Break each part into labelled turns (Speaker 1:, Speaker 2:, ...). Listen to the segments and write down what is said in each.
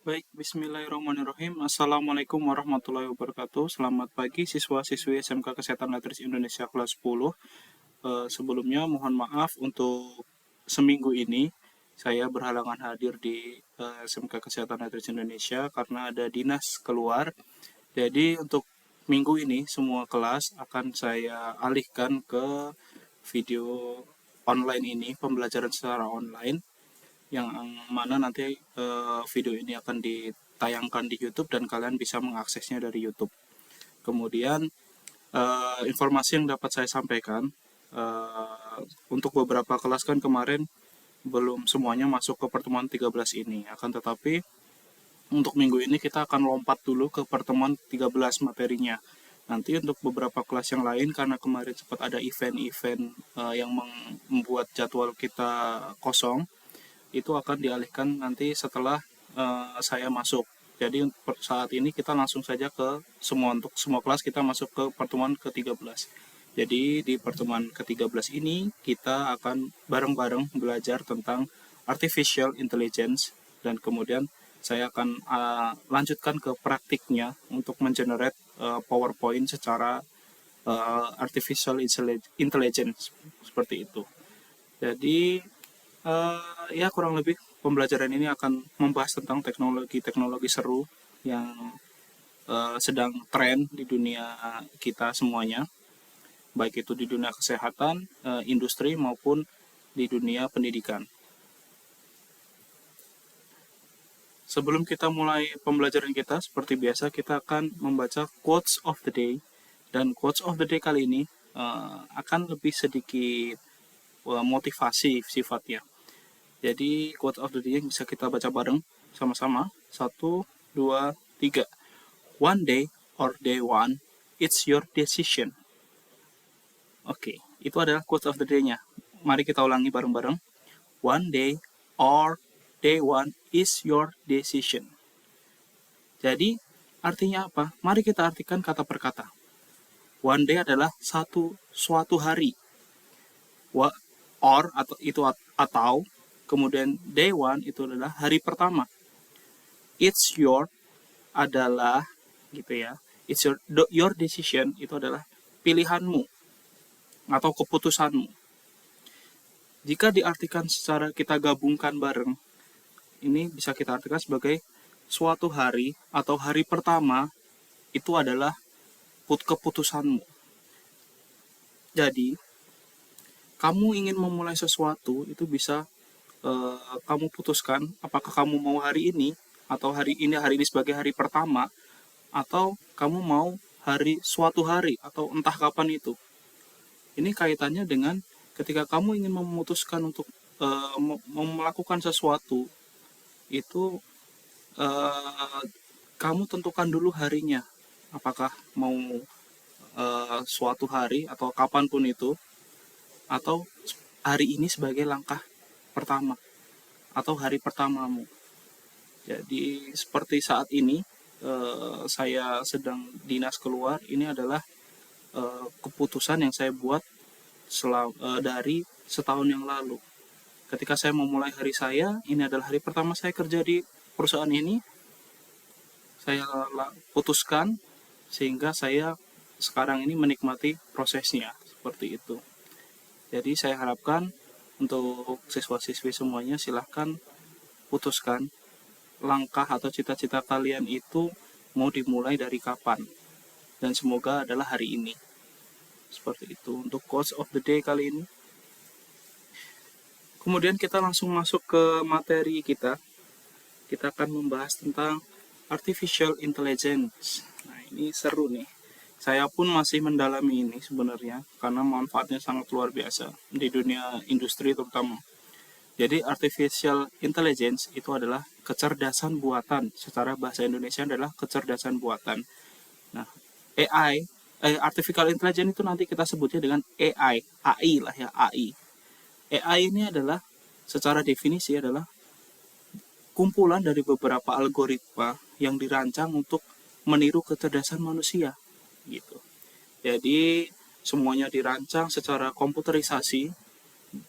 Speaker 1: Baik, bismillahirrahmanirrahim. Assalamualaikum warahmatullahi wabarakatuh. Selamat pagi siswa-siswi SMK Kesehatan Letris Indonesia kelas 10. Sebelumnya mohon maaf untuk seminggu ini saya berhalangan hadir di SMK Kesehatan Letris Indonesia karena ada dinas keluar. Jadi untuk minggu ini semua kelas akan saya alihkan ke video online ini, pembelajaran secara online yang mana nanti video ini akan ditayangkan di YouTube dan kalian bisa mengaksesnya dari YouTube. Kemudian informasi yang dapat saya sampaikan untuk beberapa kelas kan kemarin belum semuanya masuk ke pertemuan 13 ini. Akan tetapi untuk minggu ini kita akan lompat dulu ke pertemuan 13 materinya. Nanti untuk beberapa kelas yang lain karena kemarin sempat ada event-event yang membuat jadwal kita kosong, itu akan dialihkan nanti setelah saya masuk. Jadi saat ini kita langsung saja ke untuk semua kelas kita masuk ke pertemuan ke-13. Jadi di pertemuan ke-13 ini kita akan bareng-bareng belajar tentang artificial intelligence dan kemudian saya akan lanjutkan ke praktiknya untuk mengenerate PowerPoint secara artificial intelligence seperti itu. Jadi ya kurang lebih pembelajaran ini akan membahas tentang teknologi-teknologi seru yang sedang tren di dunia kita semuanya, baik itu di dunia kesehatan, industri maupun di dunia pendidikan. Sebelum kita mulai pembelajaran kita, seperti biasa kita akan membaca quotes of the day. Dan quotes of the day kali ini akan lebih sedikit motivasi sifatnya. Jadi quote of the day yang bisa kita baca bareng sama-sama. 1, 2, 3. One day or day one, it's your decision. Oke, itu adalah quote of the day-nya. Mari kita ulangi bareng-bareng. One day or day one is your decision. Jadi artinya apa? Mari kita artikan kata per kata. One day adalah suatu hari. Or atau kemudian day one itu adalah hari pertama. It's your adalah gitu ya. It's your decision itu adalah pilihanmu atau keputusanmu. Jika diartikan secara kita gabungkan bareng, ini bisa kita artikan sebagai suatu hari atau hari pertama itu adalah keputusanmu. Jadi, kamu ingin memulai sesuatu itu bisa kamu putuskan apakah kamu mau hari ini atau hari ini sebagai hari pertama atau kamu mau suatu hari atau entah kapan itu. Ini kaitannya dengan ketika kamu ingin memutuskan untuk melakukan sesuatu itu kamu tentukan dulu harinya. Apakah mau suatu hari atau kapanpun itu atau hari ini sebagai langkah pertama atau hari pertamamu. Jadi seperti saat ini saya sedang dinas keluar, ini adalah keputusan yang saya buat dari setahun yang lalu. Ketika saya memulai hari saya, ini adalah hari pertama saya kerja di perusahaan ini, saya putuskan sehingga saya sekarang ini menikmati prosesnya seperti itu. Jadi saya harapkan untuk siswa-siswi semuanya silahkan putuskan langkah atau cita-cita kalian itu mau dimulai dari kapan. Dan semoga adalah hari ini. Seperti itu untuk quotes of the day kali ini. Kemudian kita langsung masuk ke materi kita. Kita akan membahas tentang artificial intelligence. Nah, ini seru nih. Saya pun masih mendalami ini sebenarnya karena manfaatnya sangat luar biasa di dunia industri terutama. Jadi artificial intelligence itu adalah kecerdasan buatan. Secara bahasa Indonesia adalah kecerdasan buatan. Nah, artificial intelligence itu nanti kita sebutnya dengan AI lah ya, AI. AI ini adalah secara definisi adalah kumpulan dari beberapa algoritma yang dirancang untuk meniru kecerdasan manusia gitu. Jadi semuanya dirancang secara komputerisasi,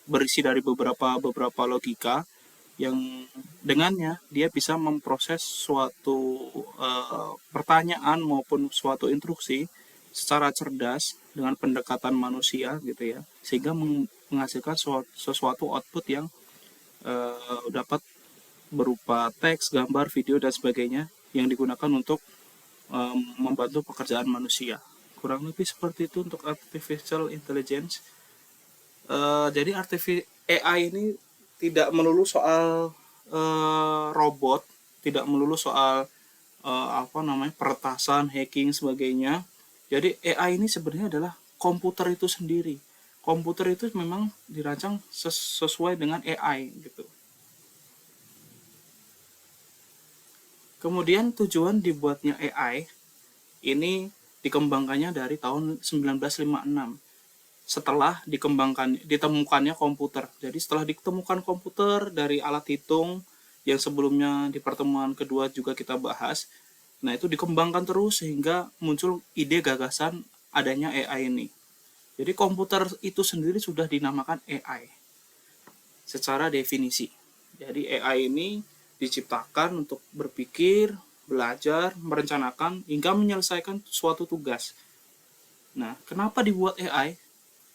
Speaker 1: berisi dari beberapa logika yang dengannya dia bisa memproses suatu pertanyaan maupun suatu instruksi secara cerdas dengan pendekatan manusia gitu ya, sehingga menghasilkan sesuatu output yang dapat berupa teks, gambar, video dan sebagainya yang digunakan untuk membantu pekerjaan manusia. Kurang lebih seperti itu untuk artificial intelligence. Jadi AI ini tidak melulu soal robot, tidak melulu soal apa namanya peretasan, hacking sebagainya. Jadi AI ini sebenarnya adalah komputer itu sendiri. Komputer itu memang dirancang sesuai dengan AI gitu. Kemudian tujuan dibuatnya AI ini dikembangkannya dari tahun 1956 setelah ditemukannya komputer. Jadi setelah ditemukan komputer dari alat hitung yang sebelumnya di pertemuan kedua juga kita bahas, nah itu dikembangkan terus sehingga muncul ide gagasan adanya AI ini. Jadi komputer itu sendiri sudah dinamakan AI secara definisi. Jadi AI ini diciptakan untuk berpikir, belajar, merencanakan hingga menyelesaikan suatu tugas. Nah, kenapa dibuat AI?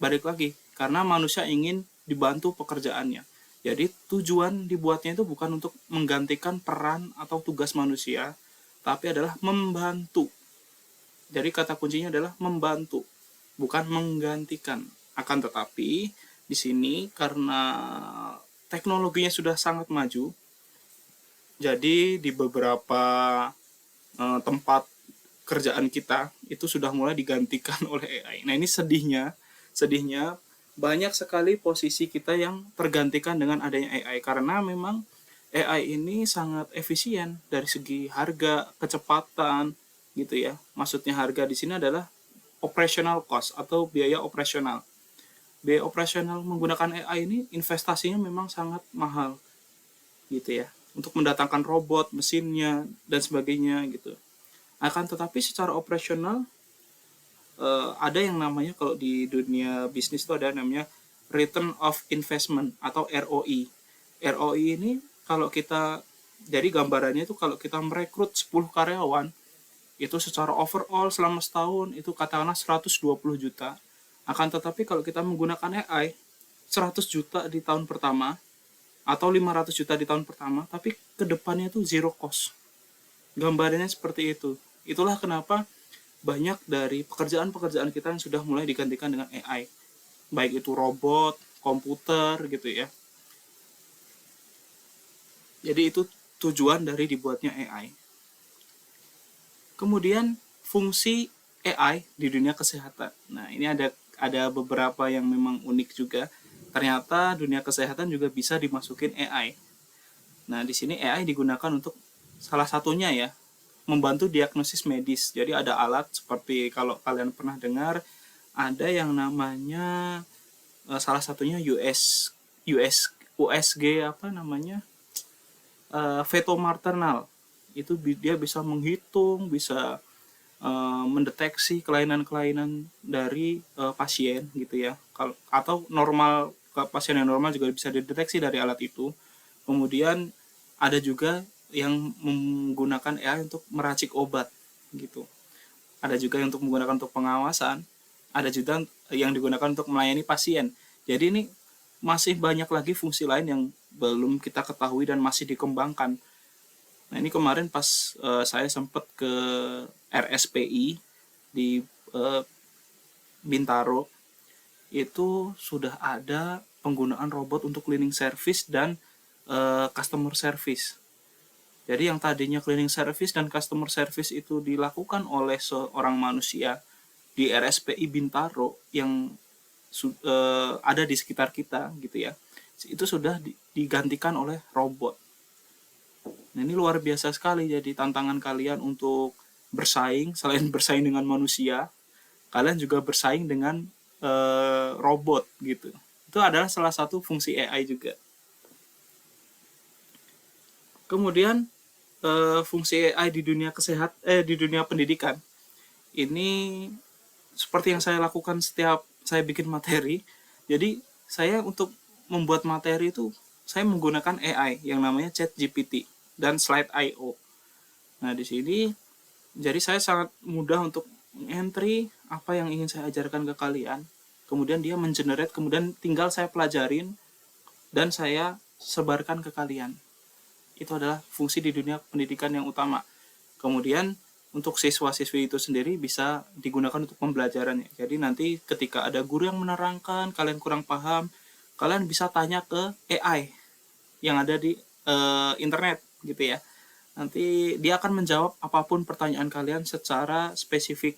Speaker 1: Balik lagi, karena manusia ingin dibantu pekerjaannya. Jadi tujuan dibuatnya itu bukan untuk menggantikan peran atau tugas manusia, tapi adalah membantu. Jadi kata kuncinya adalah membantu, bukan menggantikan. Akan tetapi di sini karena teknologinya sudah sangat maju, jadi di beberapa tempat kerjaan kita itu sudah mulai digantikan oleh AI. Nah, ini sedihnya banyak sekali posisi kita yang tergantikan dengan adanya AI karena memang AI ini sangat efisien dari segi harga, kecepatan gitu ya. Maksudnya harga di sini adalah operational cost atau biaya operasional. Biaya operasional menggunakan AI ini investasinya memang sangat mahal gitu ya. Untuk mendatangkan robot, mesinnya dan sebagainya gitu. Akan tetapi secara operasional ada yang namanya kalau di dunia bisnis itu ada namanya return of investment atau ROI. ROI ini kalau kita jadi gambarannya itu kalau kita merekrut 10 karyawan itu secara overall selama setahun itu katakanlah 120 juta. Akan tetapi kalau kita menggunakan AI 100 juta di tahun pertama atau 500 juta di tahun pertama, tapi kedepannya itu zero cost. Gambarannya seperti itu. Itulah kenapa banyak dari pekerjaan-pekerjaan kita yang sudah mulai digantikan dengan AI. Baik itu robot, komputer gitu ya. Jadi itu tujuan dari dibuatnya AI. Kemudian fungsi AI di dunia kesehatan. Nah, ini ada beberapa yang memang unik juga. Ternyata dunia kesehatan juga bisa dimasukin AI. Nah, di sini AI digunakan untuk salah satunya ya, membantu diagnosis medis. Jadi ada alat seperti kalau kalian pernah dengar ada yang namanya salah satunya USG apa namanya feto maternal. Itu dia bisa menghitung, bisa mendeteksi kelainan-kelainan dari pasien gitu ya. Atau normal pasien yang normal juga bisa dideteksi dari alat itu. Kemudian ada juga yang menggunakan AI untuk meracik obat gitu. Ada juga yang untuk menggunakan untuk pengawasan, ada juga yang digunakan untuk melayani pasien. Jadi ini masih banyak lagi fungsi lain yang belum kita ketahui dan masih dikembangkan. Nah, ini kemarin pas saya sempat ke RSPI di Bintaro, itu sudah ada penggunaan robot untuk cleaning service dan customer service. Jadi yang tadinya cleaning service dan customer service itu dilakukan oleh seorang manusia di RSPI Bintaro yang ada di sekitar kita gitu ya, itu sudah digantikan oleh robot. Nah, ini luar biasa sekali. Jadi tantangan kalian untuk bersaing, selain bersaing dengan manusia, kalian juga bersaing dengan robot gitu. Itu adalah salah satu fungsi AI juga. Kemudian fungsi AI di dunia di dunia pendidikan ini seperti yang saya lakukan setiap saya bikin materi. Jadi saya untuk membuat materi itu saya menggunakan AI yang namanya ChatGPT dan Slide.io. Nah, di sini jadi saya sangat mudah untuk entry apa yang ingin saya ajarkan ke kalian. Kemudian dia mengenerate, kemudian tinggal saya pelajarin dan saya sebarkan ke kalian. Itu adalah fungsi di dunia pendidikan yang utama. Kemudian untuk siswa-siswi itu sendiri bisa digunakan untuk pembelajarannya. Jadi nanti ketika ada guru yang menerangkan, kalian kurang paham, kalian bisa tanya ke AI yang ada di internet gitu ya. Nanti dia akan menjawab apapun pertanyaan kalian secara spesifik.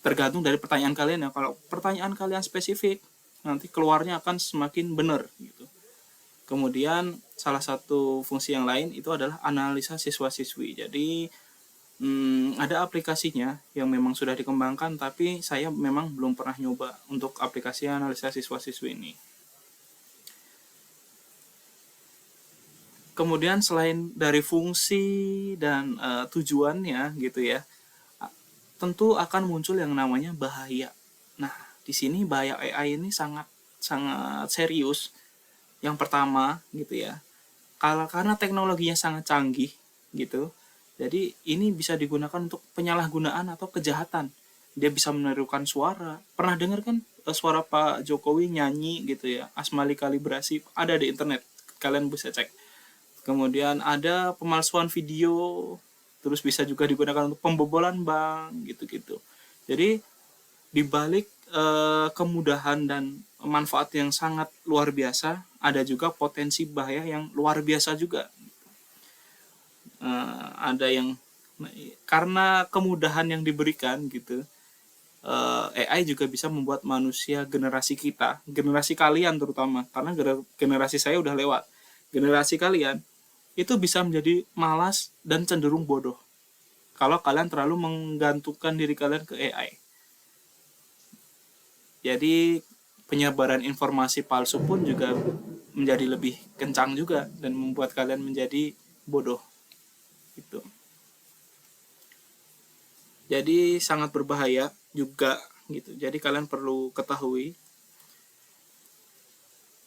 Speaker 1: Tergantung dari pertanyaan kalian ya. Kalau pertanyaan kalian spesifik, nanti keluarnya akan semakin benar gitu. Kemudian salah satu fungsi yang lain itu adalah analisa siswa-siswi. Jadi ada aplikasinya yang memang sudah dikembangkan, tapi saya memang belum pernah nyoba untuk aplikasi analisa siswa-siswi ini. Kemudian selain dari fungsi dan tujuannya gitu ya, tentu akan muncul yang namanya bahaya. Nah, di sini bahaya AI ini sangat sangat serius. Yang pertama gitu ya, karena teknologinya sangat canggih gitu, jadi ini bisa digunakan untuk penyalahgunaan atau kejahatan. Dia bisa menirukan suara. Pernah dengar kan suara Pak Jokowi nyanyi gitu ya, Asmali Kalibrasi, ada di internet, kalian bisa cek. Kemudian ada pemalsuan video, terus bisa juga digunakan untuk pembobolan bank gitu-gitu. Jadi di balik kemudahan dan manfaat yang sangat luar biasa, ada juga potensi bahaya yang luar biasa juga. Ada yang karena kemudahan yang diberikan gitu, AI juga bisa membuat manusia generasi kita, generasi kalian terutama, karena generasi saya udah lewat. Generasi kalian itu bisa menjadi malas dan cenderung bodoh kalau kalian terlalu menggantungkan diri kalian ke AI. Jadi penyebaran informasi palsu pun juga menjadi lebih kencang juga dan membuat kalian menjadi bodoh gitu. Jadi sangat berbahaya juga gitu. Jadi kalian perlu ketahui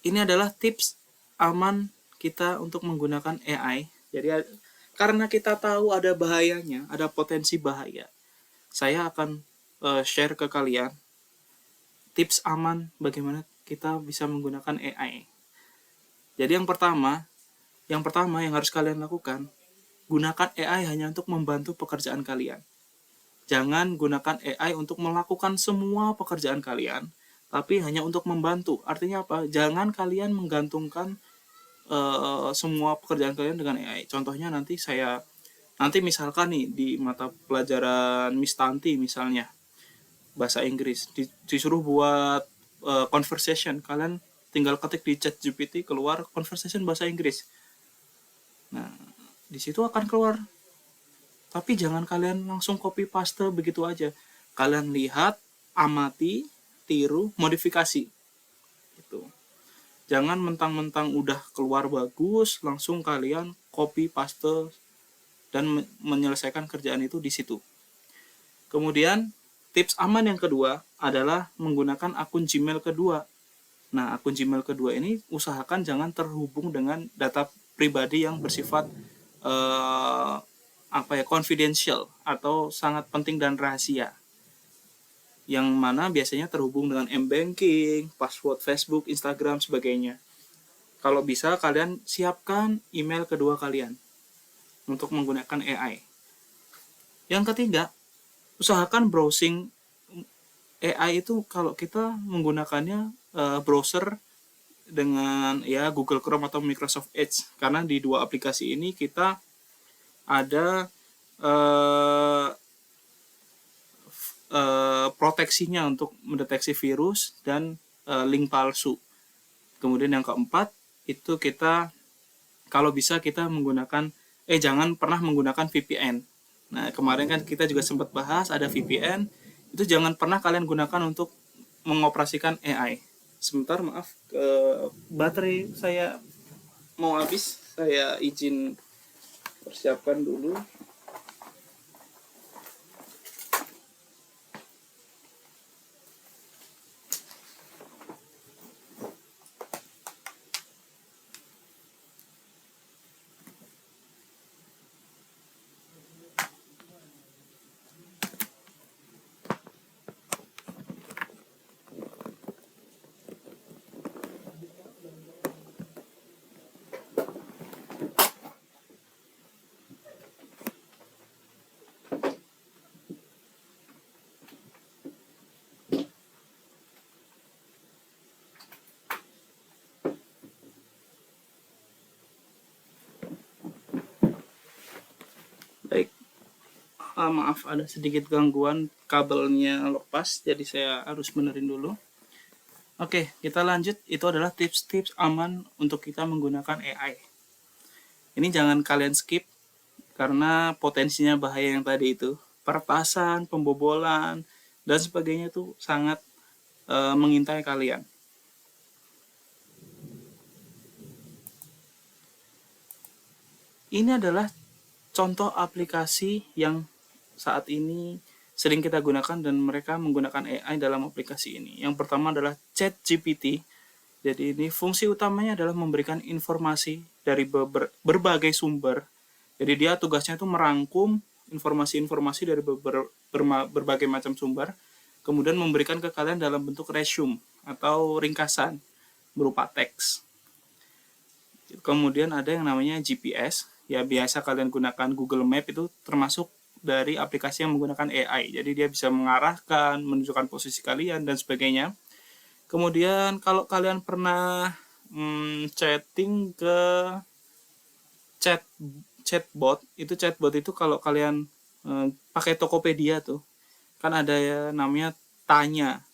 Speaker 1: ini adalah tips aman kita untuk menggunakan AI. Jadi karena kita tahu ada bahayanya, ada potensi bahaya, saya akan share ke kalian tips aman bagaimana kita bisa menggunakan AI. Jadi yang pertama yang harus kalian lakukan, gunakan AI hanya untuk membantu pekerjaan kalian. Jangan gunakan AI untuk melakukan semua pekerjaan kalian, tapi hanya untuk membantu. Artinya apa? Jangan kalian menggantungkan semua pekerjaan kalian dengan AI. Contohnya nanti misalkan nih di mata pelajaran Miss Tanti misalnya, bahasa Inggris, disuruh buat conversation, kalian tinggal ketik di ChatGPT, keluar conversation bahasa Inggris. Nah, di situ akan keluar. Tapi jangan kalian langsung copy paste begitu aja. Kalian lihat, amati, tiru, modifikasi. Gitu. Jangan mentang-mentang udah keluar bagus, langsung kalian copy paste dan menyelesaikan kerjaan itu di situ. Kemudian, tips aman yang kedua adalah menggunakan akun Gmail kedua. Nah, akun Gmail kedua ini usahakan jangan terhubung dengan data pribadi yang bersifat confidential atau sangat penting dan rahasia. Yang mana biasanya terhubung dengan m-banking, password Facebook, Instagram, sebagainya. Kalau bisa kalian siapkan email kedua kalian untuk menggunakan AI. Yang ketiga, usahakan browsing AI itu kalau kita menggunakannya browser dengan ya Google Chrome atau Microsoft Edge, karena di dua aplikasi ini kita ada proteksinya untuk mendeteksi virus dan link palsu. Kemudian yang keempat itu kita kalau bisa kita menggunakan jangan pernah menggunakan VPN. Nah, kemarin kan kita juga sempat bahas ada VPN, itu jangan pernah kalian gunakan untuk mengoperasikan AI. Sebentar, maaf, baterai saya mau habis, saya izin persiapkan dulu. Baik, maaf ada sedikit gangguan, kabelnya lepas, jadi saya harus benerin dulu. Oke, kita lanjut. Itu adalah tips-tips aman untuk kita menggunakan AI. Ini jangan kalian skip, karena potensinya bahaya yang tadi itu. Peretasan, pembobolan, dan sebagainya itu sangat mengintai kalian. Ini adalah contoh aplikasi yang saat ini sering kita gunakan dan mereka menggunakan AI dalam aplikasi ini. Yang pertama adalah ChatGPT. Jadi ini fungsi utamanya adalah memberikan informasi dari berbagai sumber. Jadi dia tugasnya itu merangkum informasi-informasi dari berbagai macam sumber, kemudian memberikan ke kalian dalam bentuk resume atau ringkasan berupa teks. Kemudian ada yang namanya GPS, ya biasa kalian gunakan Google Map, itu termasuk dari aplikasi yang menggunakan AI. Jadi dia bisa mengarahkan, menunjukkan posisi kalian dan sebagainya. Kemudian kalau kalian pernah chatting ke chatbot itu kalau kalian pakai Tokopedia tuh kan ada ya namanya Tanya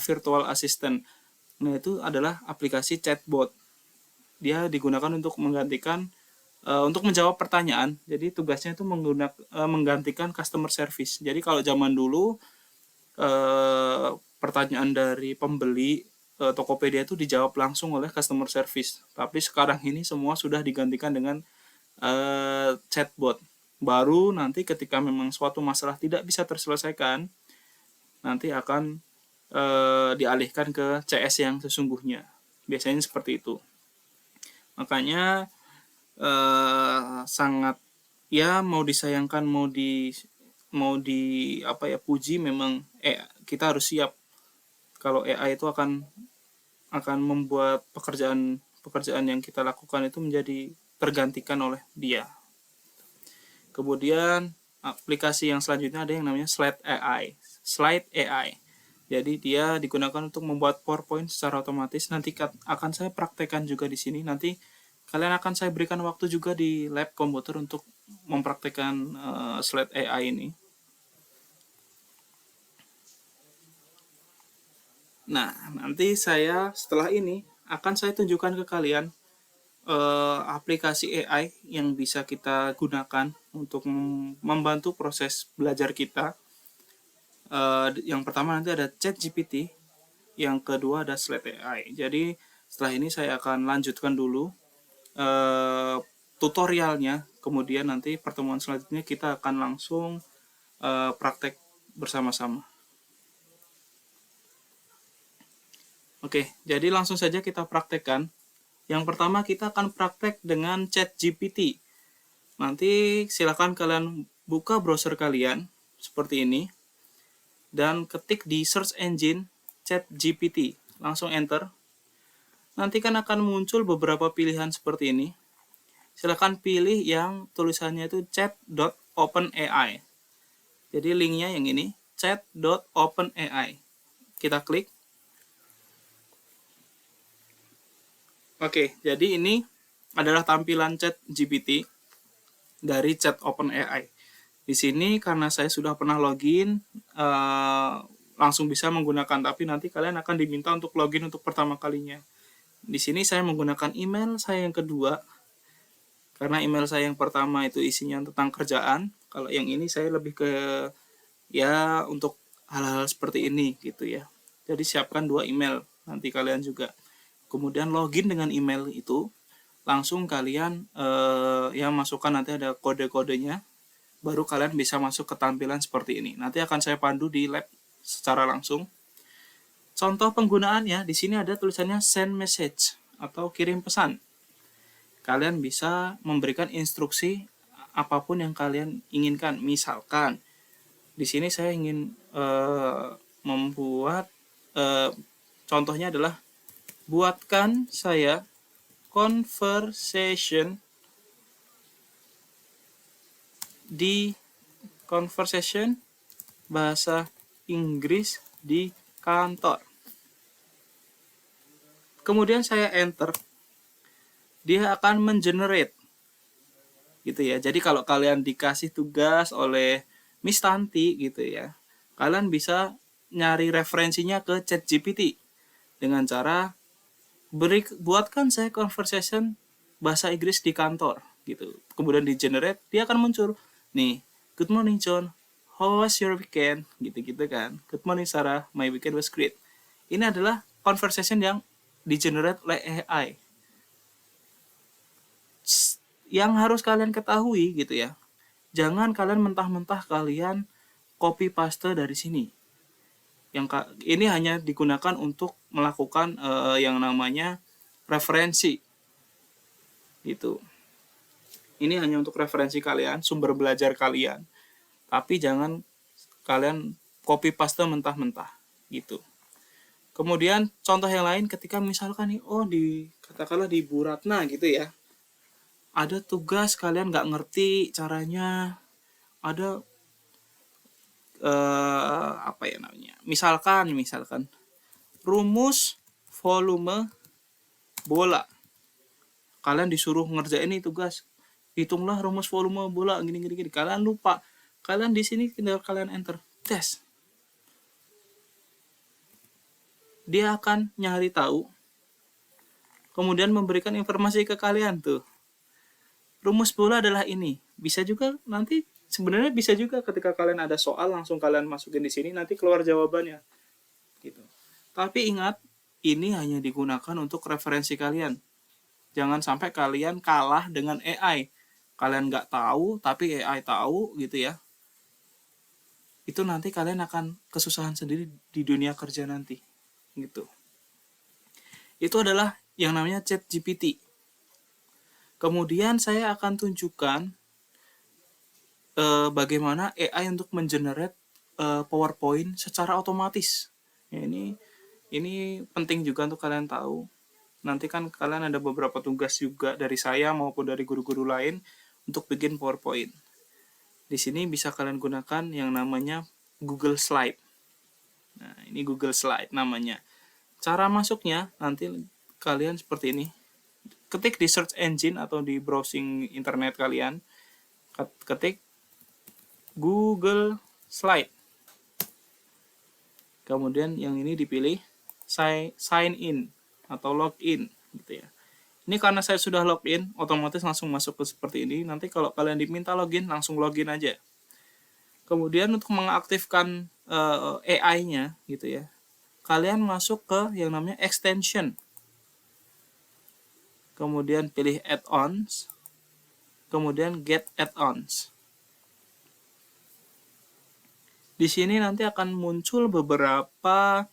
Speaker 1: virtual assistant. Nah itu adalah aplikasi chatbot. Dia digunakan untuk menggantikan untuk menjawab pertanyaan. Jadi tugasnya itu menggantikan customer service. Jadi kalau zaman dulu pertanyaan dari pembeli Tokopedia itu dijawab langsung oleh customer service. Tapi sekarang ini semua sudah digantikan dengan chatbot. Baru nanti ketika memang suatu masalah tidak bisa terselesaikan, nanti akan dialihkan ke CS yang sesungguhnya. Biasanya seperti itu. Makanya sangat ya mau disayangkan mau di apa ya puji, memang kita harus siap kalau AI itu akan membuat pekerjaan yang kita lakukan itu menjadi tergantikan oleh dia. Kemudian aplikasi yang selanjutnya ada yang namanya Slide AI. Jadi dia digunakan untuk membuat PowerPoint secara otomatis. Nanti akan saya praktekkan juga di sini. Nanti kalian akan saya berikan waktu juga di lab komputer untuk mempraktekkan Slide AI ini. Nah, nanti setelah ini akan saya tunjukkan ke kalian aplikasi AI yang bisa kita gunakan untuk membantu proses belajar kita. Yang pertama nanti ada ChatGPT, yang kedua ada Slate AI. Jadi setelah ini saya akan lanjutkan dulu tutorialnya, kemudian nanti pertemuan selanjutnya kita akan langsung praktek bersama-sama. Oke, jadi langsung saja kita praktekkan. Yang pertama kita akan praktek dengan ChatGPT. Nanti silakan kalian buka browser kalian seperti ini dan ketik di search engine ChatGPT. Langsung enter. Nanti kan akan muncul beberapa pilihan seperti ini. Silakan pilih yang tulisannya itu chat.openai. Jadi linknya yang ini, chat.openai. Kita klik. Oke, jadi ini adalah tampilan ChatGPT dari Chat OpenAI. Di sini karena saya sudah pernah login, langsung bisa menggunakan, tapi nanti kalian akan diminta untuk login untuk pertama kalinya. Di sini saya menggunakan email saya yang kedua, karena email saya yang pertama itu isinya tentang kerjaan. Kalau yang ini saya lebih ke ya untuk hal-hal seperti ini gitu ya. Jadi siapkan 2 email nanti kalian juga. Kemudian login dengan email itu, langsung kalian yang masukkan nanti ada kode-kodenya, baru kalian bisa masuk ke tampilan seperti ini. Nanti akan saya pandu di lab secara langsung. Contoh penggunaannya di sini ada tulisannya send message atau kirim pesan. Kalian bisa memberikan instruksi apapun yang kalian inginkan. Misalkan di sini saya ingin membuat contohnya adalah buatkan saya conversation bahasa Inggris di kantor. Kemudian saya enter, dia akan mengenerate gitu ya. Jadi kalau kalian dikasih tugas oleh Miss Tanti gitu ya, kalian bisa nyari referensinya ke ChatGPT dengan cara buatkan saya conversation bahasa Inggris di kantor gitu. Kemudian di generate, dia akan muncul nih, good morning John, how was your weekend, gitu-gitu kan. Good morning Sarah, my weekend was great. Ini adalah conversation yang di generate oleh AI. Yang harus kalian ketahui gitu ya, jangan kalian mentah-mentah kalian copy paste dari sini. Ini hanya digunakan untuk melakukan yang namanya referensi gitu. Ini hanya untuk referensi kalian, sumber belajar kalian, tapi jangan kalian copy paste mentah-mentah gitu. Kemudian contoh yang lain, ketika misalkan nih, katakanlah di Bu Ratna gitu ya, ada tugas kalian nggak ngerti caranya, ada apa ya namanya, misalkan rumus volume bola, kalian disuruh ngerjain nih tugas, hitunglah rumus volume bola gini, kalian lupa, kalian di sini tinggal kalian enter tes, dia akan nyari tahu, kemudian memberikan informasi ke kalian tuh, rumus bola adalah ini. Bisa juga nanti, sebenarnya bisa juga ketika kalian ada soal langsung kalian masukin di sini, nanti keluar jawabannya gitu. Tapi ingat, ini hanya digunakan untuk referensi kalian. Jangan sampai kalian kalah dengan AI. Kalian nggak tahu tapi AI tahu gitu ya. Itu nanti kalian akan kesusahan sendiri di dunia kerja nanti gitu. Itu adalah yang namanya ChatGPT. Kemudian saya akan tunjukkan bagaimana AI untuk mengenerate PowerPoint secara otomatis. Ya, ini penting juga untuk kalian tahu. Nanti kan kalian ada beberapa tugas juga dari saya maupun dari guru-guru lain untuk bikin PowerPoint. Di sini bisa kalian gunakan yang namanya Google Slide. Nah, ini Google Slide namanya. Cara masuknya nanti kalian seperti ini. Ketik di search engine atau di browsing internet kalian. Ketik Google Slide. Kemudian yang ini dipilih sign in atau login gitu ya. Ini karena saya sudah login, otomatis langsung masuk ke seperti ini. Nanti kalau kalian diminta login, langsung login aja. Kemudian untuk mengaktifkan AI-nya gitu ya, kalian masuk ke yang namanya extension. Kemudian pilih add-ons. Kemudian get add-ons. Di sini nanti akan muncul beberapa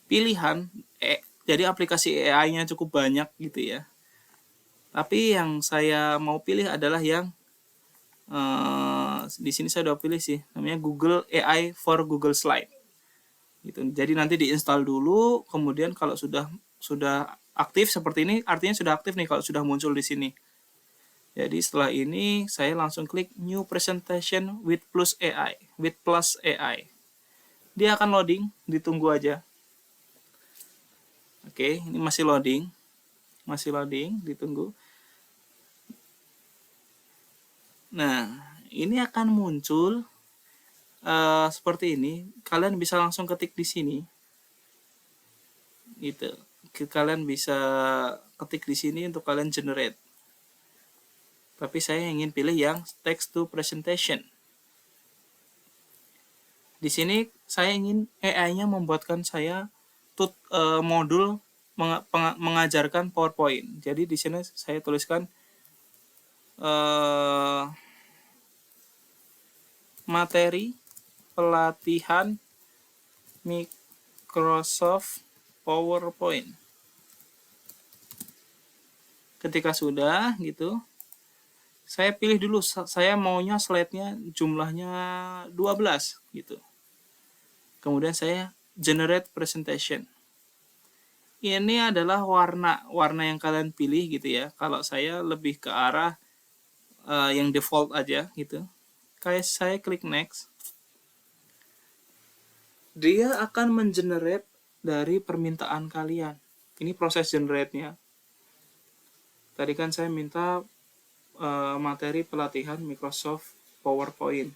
Speaker 1: pilihan. Jadi aplikasi AI-nya cukup banyak gitu ya. Tapi yang saya mau pilih adalah yang di sini saya udah pilih sih, namanya Google AI for Google Slide. Gitu. Jadi nanti diinstal dulu, kemudian kalau sudah aktif seperti ini, artinya sudah aktif nih kalau sudah muncul di sini. Jadi setelah ini saya langsung klik New Presentation with Plus AI. Dia akan loading, ditunggu aja. Oke, ini masih loading, ditunggu. Nah, ini akan muncul seperti ini. Kalian bisa langsung ketik di sini, gitu. Kalian bisa ketik di sini untuk kalian generate. Tapi saya ingin pilih yang text to presentation. Di sini saya ingin AI-nya membuatkan saya modul mengajarkan PowerPoint. Jadi di sini saya tuliskan materi pelatihan Microsoft PowerPoint. Ketika sudah gitu, saya pilih dulu, saya maunya slide-nya jumlahnya 12 gitu. Kemudian saya generate presentation. Ini adalah warna yang kalian pilih gitu ya. Kalau saya lebih ke arah yang default aja gitu. Kayak saya klik next. Dia akan mengenerate dari permintaan kalian. Ini proses generate-nya. Tadi kan saya minta materi pelatihan Microsoft PowerPoint.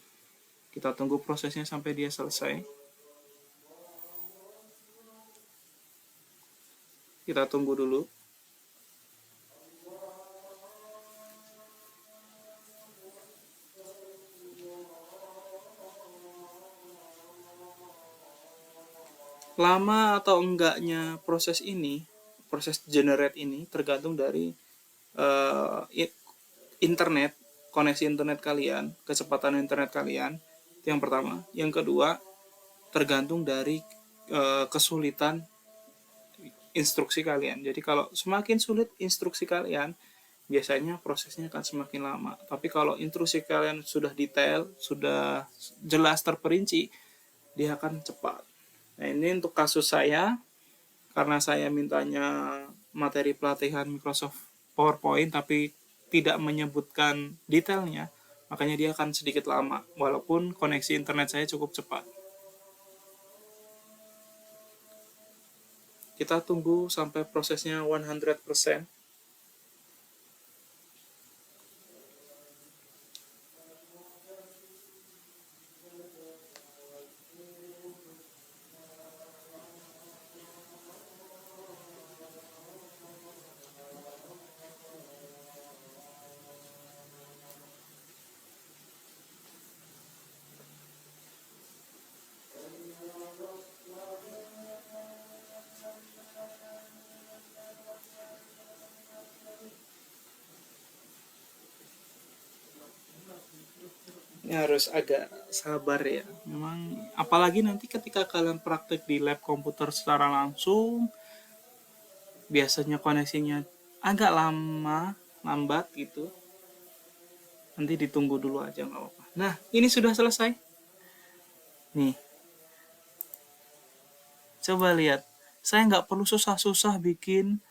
Speaker 1: Kita tunggu prosesnya sampai dia selesai. Kita tunggu dulu. Lama atau enggaknya proses ini, proses generate ini tergantung dari uh, internet, koneksi internet kalian, kecepatan internet kalian. Itu yang pertama. Yang kedua, tergantung dari kesulitan instruksi kalian. Jadi kalau semakin sulit instruksi kalian, biasanya prosesnya akan semakin lama. Tapi kalau instruksi kalian sudah detail, sudah jelas terperinci, dia akan cepat. Nah, ini untuk kasus saya, karena saya mintanya materi pelatihan Microsoft PowerPoint tapi tidak menyebutkan detailnya, makanya dia akan sedikit lama, walaupun koneksi internet saya cukup cepat. Kita tunggu sampai prosesnya 100%. Ini harus agak sabar ya. Memang apalagi nanti ketika kalian praktek di lab komputer secara langsung, biasanya koneksinya agak lama, lambat gitu. Nanti ditunggu dulu aja nggak apa-apa. Nah, ini sudah selesai. Nih, coba lihat. Saya nggak perlu susah-susah bikin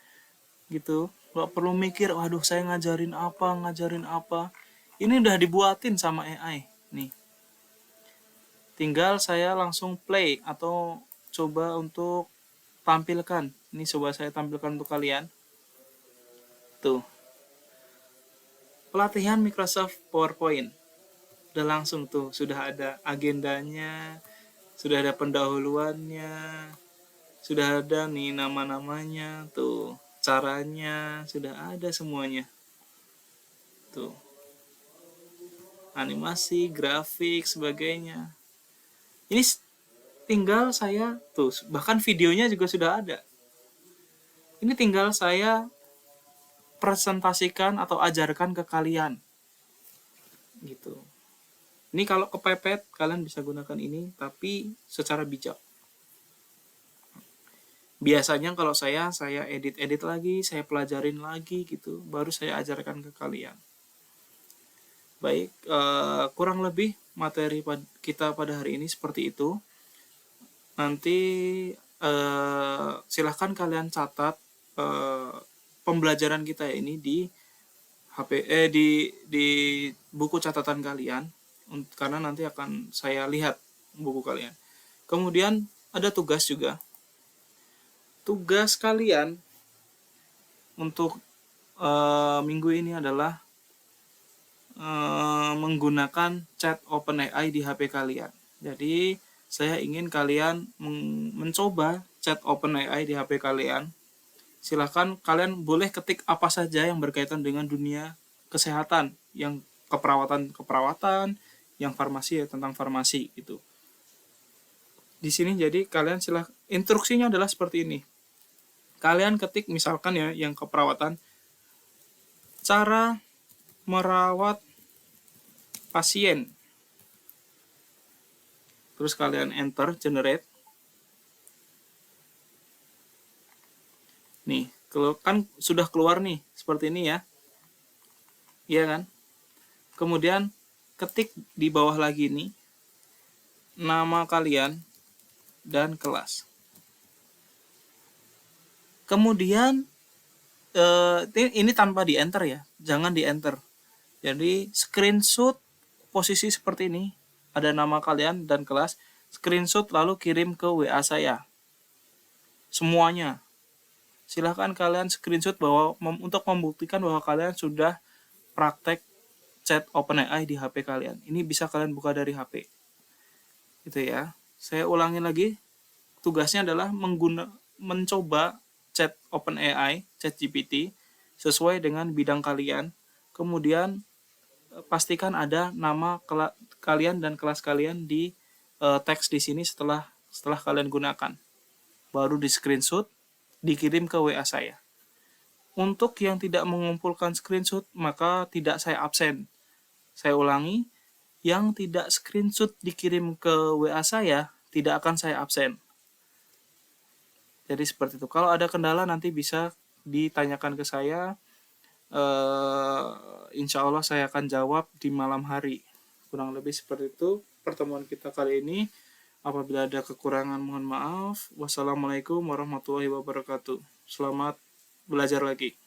Speaker 1: gitu. Nggak perlu mikir, waduh saya ngajarin apa. Ini udah dibuatin sama AI. Nih, tinggal saya langsung play atau coba untuk tampilkan. Ini coba saya tampilkan untuk kalian. Tuh, pelatihan Microsoft PowerPoint. Udah langsung tuh, sudah ada agendanya, sudah ada pendahuluannya, sudah ada nih nama-namanya, tuh caranya, sudah ada semuanya. Tuh, animasi, grafik, sebagainya. Ini tinggal saya, tuh bahkan videonya juga sudah ada. Ini tinggal saya presentasikan atau ajarkan ke kalian. Gitu. Ini kalau kepepet, kalian bisa gunakan ini, tapi secara bijak. Biasanya kalau saya edit lagi, saya pelajarin lagi gitu, baru saya ajarkan ke kalian. Baik, kurang lebih materi kita pada hari ini seperti itu. Nanti silahkan kalian catat pembelajaran kita ini di di buku catatan kalian, karena nanti akan saya lihat buku kalian. Kemudian ada tugas juga. Tugas kalian untuk minggu ini adalah menggunakan chat OpenAI di HP kalian. Jadi saya ingin kalian mencoba chat OpenAI di HP kalian. Silahkan kalian boleh ketik apa saja yang berkaitan dengan dunia kesehatan, yang keperawatan, yang farmasi ya tentang farmasi gitu. Di sini jadi kalian instruksinya adalah seperti ini. Kalian ketik misalkan ya yang keperawatan, cara merawat pasien. Terus kalian enter, generate. Nih, kalau kan sudah keluar nih, seperti ini ya. Iya kan? Kemudian ketik di bawah lagi nih nama kalian dan kelas. Kemudian ini tanpa di enter ya, jangan di enter. Jadi screenshot posisi seperti ini, ada nama kalian dan kelas, screenshot lalu kirim ke WA saya semuanya. silahkan kalian screenshot bahwa untuk membuktikan bahwa kalian sudah praktek chat OpenAI di HP kalian. Ini bisa kalian buka dari HP. Gitu ya. Saya ulangi lagi, tugasnya adalah mencoba chat OpenAI, chat GPT sesuai dengan bidang kalian. Kemudian pastikan ada nama kalian dan kelas kalian di teks di sini setelah kalian gunakan. Baru di screenshot, dikirim ke WA saya. Untuk yang tidak mengumpulkan screenshot, maka tidak saya absen. Saya ulangi, yang tidak screenshot dikirim ke WA saya, tidak akan saya absen. Jadi seperti itu. Kalau ada kendala nanti bisa ditanyakan ke saya. Insya Allah saya akan jawab di malam hari. Kurang lebih seperti itu pertemuan kita kali ini. Apabila ada kekurangan mohon maaf. Wassalamualaikum warahmatullahi wabarakatuh. Selamat belajar lagi.